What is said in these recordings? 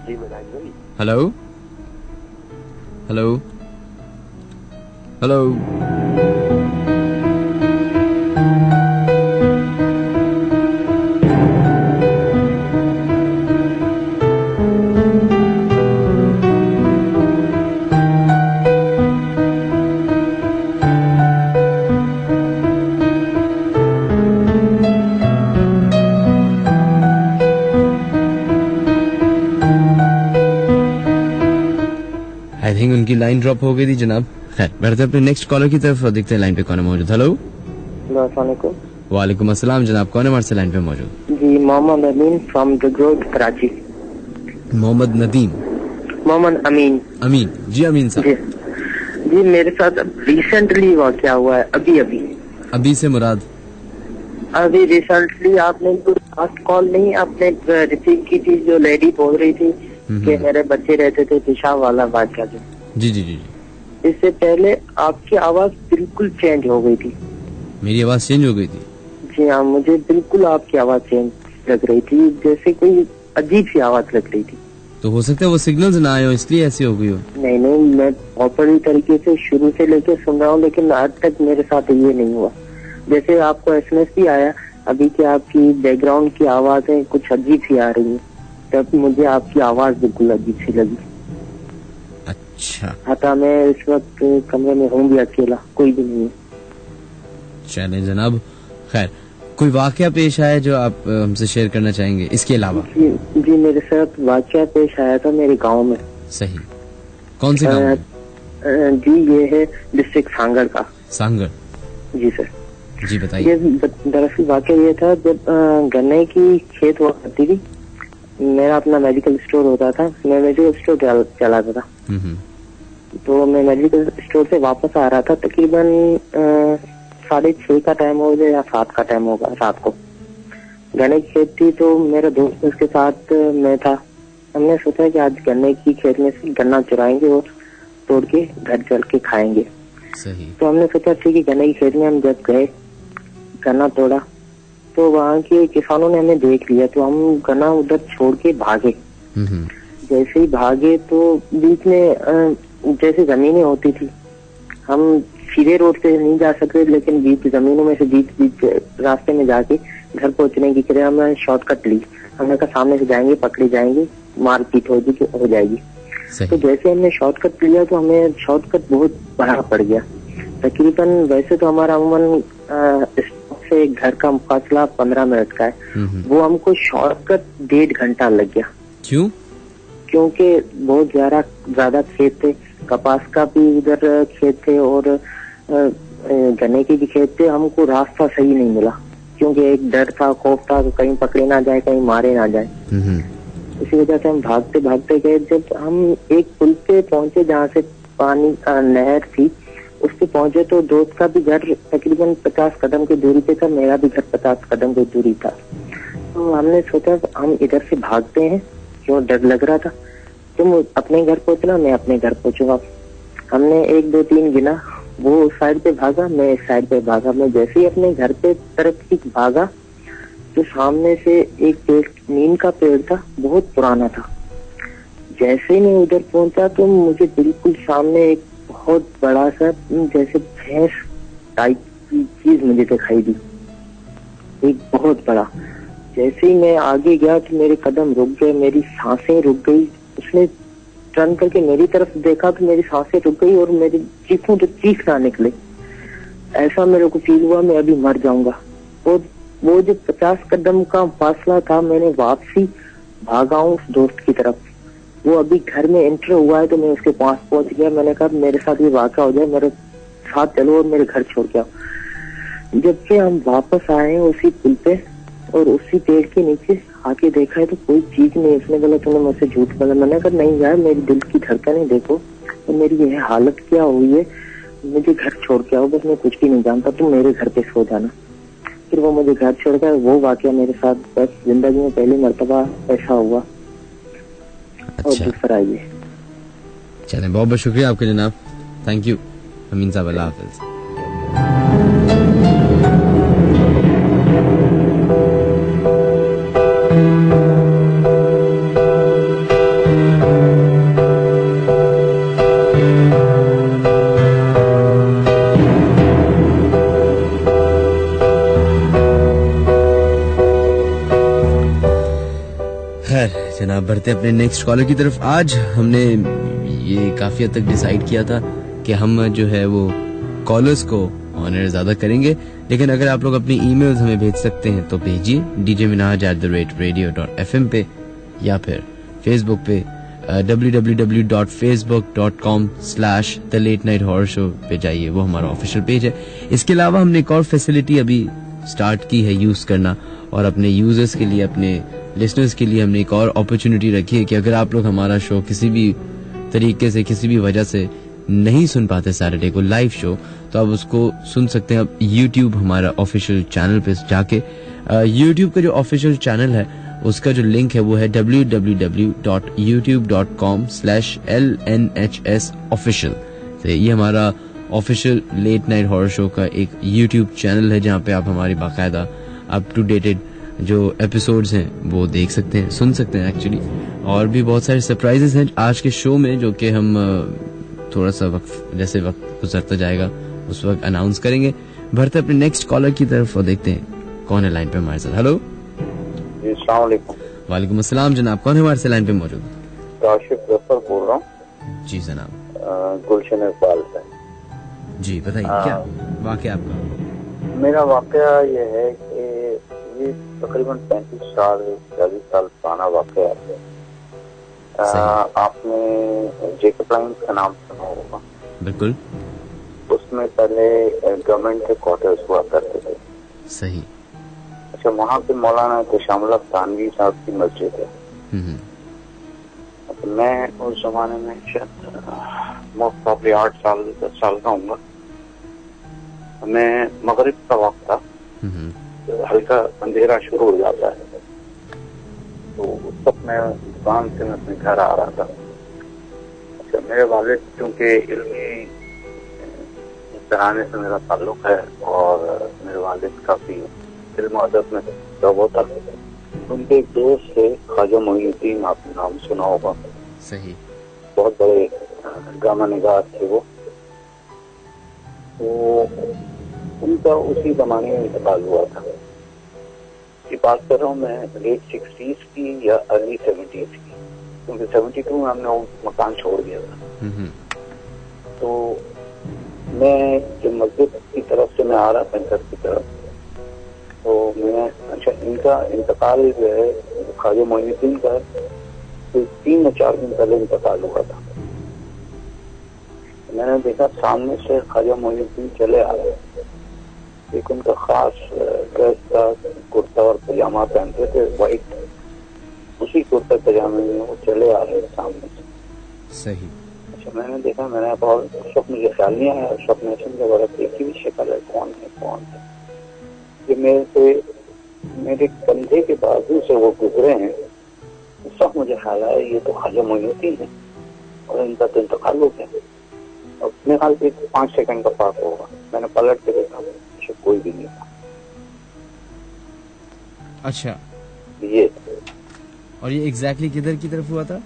जी मैं लाइन में। Hello hello hello. I think उनकी लाइन ड्रॉप हो गई थी जनाब। खैर बढ़ते अपने नेक्स्ट कॉलर की तरफ और देखते हैं लाइन पे कौन है मौजूद। हेलो वालेकुम अस्सलाम जनाब, कौन है हमारे से लाइन पे मौजूद? जी Mohammad Amin from the growth Karachi. Mohammad Nadeem? Mohammad Amin. Amin ji, Amin साहब जी मेरे साथ रिसेंटली वाकया हुआ है, अभी अभी। अभी से मुराद? अभी रिसेंटली आपने जो लास्ट कॉल नहीं आपने रिसीव की थी, जो लेडी बोल रही थी कि मेरे बच्चे रहते थे पेशाब वाला वाकया जो। जी जी जी। इससे पहले आपकी आवाज बिल्कुल चेंज हो गई थी। मेरी आवाज चेंज हो गई थी? जी हाँ, मुझे बिल्कुल आपकी आवाज चेंज लग रही थी, जैसे कोई अजीब सी आवाज लग रही थी। तो हो सकता है वो सिग्नल्स ना आए हो इसलिए ऐसी हो गई हो। नहीं नहीं, मैं प्रॉपरली तरीके से शुरू से लेके सुन रहा हूँ, लेकिन आज तक मेरे साथ ये नहीं हुआ। जैसे आपको एसएमएस भी आया अभी कि आपकी बैकग्राउंड की आवाजें कुछ अजीब सी आ रही है, तब मुझे आपकी आवाज बिल्कुल अजीब सी लगी। अच्छा। अतः मैं इस वक्त कमरे में हूँ भी अकेला, कोई भी नहीं है। चले जनाब, खैर कोई वाकया पेश आया जो आप हमसे शेयर करना चाहेंगे इसके अलावा? जी मेरे साथ वाकया पेश आया था मेरे गांव में। सही, कौन से गांव में? जी ये है डिस्ट्रिक्ट सांगड़ का। सांगड़? जी सर। जी बताइए। ये दरअसल वाकया ये था, जब गन्ने की खेत हुआ करती थी, मेरा अपना मेडिकल स्टोर होता था, मैं मेडिकल स्टोर चलाता था। तो मैं मेडिकल स्टोर से वापस आ रहा था, तकरीबन 6:30 का टाइम हो गया या 7 का टाइम होगा रात को। गन्ने की खेत थी, तो मेरा दोस्त उसके साथ मैं था। हमने सोचा कि आज गन्ने की खेत में से गन्ना चुराएंगे और तोड़ के घर चल के खाएंगे। सही। तो हमने सोचा ठीक है, गन्ने की खेत में हम जब गए, गन्ना तोड़ा, तो वहाँ के किसानों ने हमें देख लिया, तो हम गन्ना उधर छोड़ के भागे। जैसे ही भागे तो बीच में जैसे जमीनें होती थी, हम सीधे रोड से नहीं जा सकते, लेकिन बीच जमीनों में से बीच रास्ते में जाके घर पहुंचने की क्रिया में शॉर्टकट ली। हमने कहा सामने से जाएंगे पकड़े जाएंगे, मारपीट हो जाएगी। तो जैसे हमने शॉर्टकट लिया तो हमें शॉर्टकट बहुत बड़ा पड़ गया। तकरीबन वैसे तो हमारा अमूमन से घर का फासला 15 मिनट का है, वो हमको शॉर्टकट 1.5 घंटा लग गया। क्यों? क्योंकि बहुत ज्यादा खेत थे, कपास का भी उधर खेत थे और गन्ने के भी खेत थे। हमको रास्ता सही नहीं मिला, क्योंकि एक डर था, खौफ था कि कहीं पकड़े ना जाए, कहीं मारे ना जाए। इसी वजह से हम भागते भागते गए। जब हम एक पुल पे पहुंचे जहाँ से पानी नहर थी, उस पे पहुंचे तो दोस्त का भी घर तकरीबन 50 कदम की दूरी पे था, मेरा भी घर 50 कदम की दूरी था। तो हमने सोचा हम इधर से भागते हैं, क्यों डर लग रहा था। तुम अपने घर पहुंचना, मैं अपने घर पहुंचूंगा। हमने 1 2 3 गिना, वो उस साइड पे भागा, मैं इस साइड पे भागा। मैं जैसे ही अपने घर पे तरफ की भागा तो सामने से एक पेड़, नीम का पेड़ था, बहुत पुराना था। जैसे ही मैं उधर पहुंचा तो मुझे बिल्कुल सामने एक बहुत बड़ा सा जैसे भैंस टाइप की चीज मुझे दिखाई दी, एक बहुत बड़ा। जैसे ही मैं आगे गया तो मेरे कदम रुक गए, मेरी सांसें रुक गई। उसने टर्न करके मेरी तरफ देखा तो मेरी सांसें रुक गई और मेरी चीखों तो चीख ना निकले। ऐसा मेरे को फील हुआ मैं अभी मर जाऊंगा। और वो जो 50 कदम का फासला था, मैंने वापसी भागा हूँ उस दोस्त की तरफ। वो अभी घर में एंटर हुआ है तो मैं उसके पास पहुंच गया। मैंने कहा मेरे साथ ये वाक़या हो जाए, मेरे साथ चलो और मेरे घर छोड़ के आओ। जबकि हम वापस आए हैं उसी पुल पे और उसी पेड़ के नीचे आके देखा है तो कोई चीज नहीं। उसने बोला तूने मुझसे झूठ बोला। मैंने कहा नहीं यार, मेरी दिल की धड़कनें देखो तो मेरी यह हालत क्या हुई है, मुझे घर छोड़ के आओ, बस मैं कुछ भी नहीं जानता, तुम मेरे घर पे सो जाना। फिर वो मुझे घर छोड़ गया। वो वाकया मेरे साथ बस जिंदगी में पहली मर्तबा ऐसा हुआ। अच्छा। और दूसरा ये। चलें, बहुत बहुत शुक्रिया आपका जनाब, थैंक यू अमीन साहब, अल्लाह हाफिज। बढ़ते अपने नेक्स्ट कॉलर की तरफ। आज हमने ये काफी हद तक डिसाइड किया था कि हम जो है वो कॉलर्स को ऑनर ज्यादा करेंगे, लेकिन अगर आप लोग अपनी ईमेल्स हमें भेज सकते हैं तो भेजिए djminhaj@radio.fm पे, या फिर फेसबुक पे www.facebook.com/thelatenighthorrorshow पे जाइए, वो हमारा ऑफिशियल पेज है। इसके अलावा हमने एक और फैसिलिटी अभी स्टार्ट की है यूज करना, और अपने यूजर्स के लिए, अपने लिसनर्स के लिए हमने एक और अपॉर्चुनिटी रखी है कि अगर आप लोग हमारा शो किसी भी तरीके से, किसी भी वजह से नहीं सुन पाते सैटरडे को लाइव शो, तो आप उसको सुन सकते हैं अब यूट्यूब हमारा ऑफिशियल चैनल पे जाके। यूट्यूब का जो ऑफिशियल चैनल है उसका जो लिंक है वो है www.youtube.com/LNHSofficial। तो ये हमारा official late night horror show का एक यूट्यूब चैनल है जहाँ पे आप हमारी बाकायदा अप टू डेटेड जो एपिसोड्स हैं वो देख सकते हैं, सुन सकते हैं एक्चुअली। और भी बहुत सारे सरप्राइजेस हैं आज के शो में, जो कि हम थोड़ा सा वक्त, जैसे वक्त गुजरता जाएगा उस वक्त अनाउंस करेंगे। बढ़ते अपने नेक्स्ट कॉलर की तरफ और देखते हैं कौन है लाइन पे हमारे साथ। हेलो, अस्सलाम वालेकुम। वालेकुम अस्सलाम जनाब, कौन है हमारे से लाइन पे मौजूद? काशिफ जफर बोल रहा हूँ जी जनाब। गुलशन इकबाल से। जी बताइए क्या वाकया आपका? मेरा वाकया ये है कि ये तकरीबन 40 साल पुराना वाकया है। आपने जेकब लाइन्स का नाम सुना होगा। बिल्कुल। उसमें पहले गवर्नमेंट के क्वार्टर्स हुआ करते थे। सही। अच्छा, वहाँ पे मौलाना तशामुल थानवी साहब की मस्जिद है। तो मैं उस जमाने में शायद मोस्ट प्रॉब्ली 8 साल 10 साल का हूँ। मैं मगरिब का वक्त था, हल्का अंधेरा शुरू हो जाता है, तो उस वक्त मैं दुकान से मैं अपने घर आ रहा था। अच्छा, मेरे वालिद चूंकि इल्मी घराने से मेरा ताल्लुक है और मेरे वालिद काफी इल्म अदब में होता है, उनके एक दोस्त थे ख्वाजा मोइनुद्दीन, आपने नाम सुना होगा। सही। बहुत बड़े ड्रामा निगार थे वो। तो उनका उसी जमाने में इंतकाल हुआ था। ये बात कर रहा हूँ मैं लेट 60s की या अर्ली 70s की, क्योंकि 72 में हमने वो मकान छोड़ दिया था। तो मैं जब मस्जिद की तरफ से मैं आ रहा था घर की तरफ, तो मैं अच्छा इनका इंतकाल जो है ख्वाजा मोइनुद्दीन का तो 3 या 4 दिन पहले इंतकाल हुआ था। मैंने देखा सामने से ख्वाजा मोइनुद्दीन चले आ रहे, एक उनका खास ड्रेस था, कुर्ता और पजामा पहनते थे वाइट, उसी कुर्ता पजामे में वो चले आ रहे सामने से। सही। अच्छा, मैंने देखा, मैंने बहुत सब मुझे ख्याल नहीं आया, सब नेशन के बड़ा एक ही शक्ल है, कौन है ये मेरे कंधे के बाजू से वो गुजरे हैं, सब मुझे ख्याल आया ये तो ख्वाजा मोइनुद्दीन है और इनका तो इंतकाल हो गया। और मेरे ख्याल से 5 सेकंड का पास होगा। मैंने पलट के देखा, कोई भी नहीं था। अच्छा, ये और ये एग्जैक्टली किधर की तरफ हुआ था?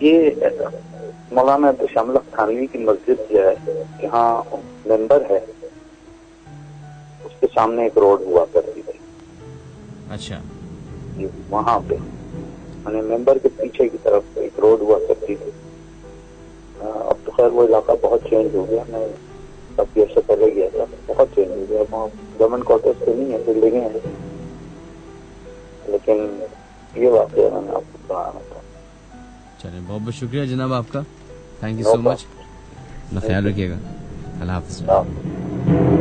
ये मौलाना तशामुल थानवी की मस्जिद जो है, यहाँ मेंबर है, उसके सामने एक रोड हुआ करती थी। अच्छा। वहाँ पे मैंने मेंबर के पीछे की तरफ एक रोड हुआ करती थी। अब तो खैर वो इलाका बहुत चेंज हो गया, मैं काफी अर्से पहले गया था, बहुत चेंज हो गया। वहाँ गवर्नमेंट क्वार्टर्स तो नहीं है, बिल्डिंगें हैं, लेकिन ये वाकया मैंने आपको बताना था। चलिए, बहुत बहुत शुक्रिया जनाब आपका, थैंक यू सो मच। अपना ख्याल रखिएगा, अल्लाह हाफ़िज़।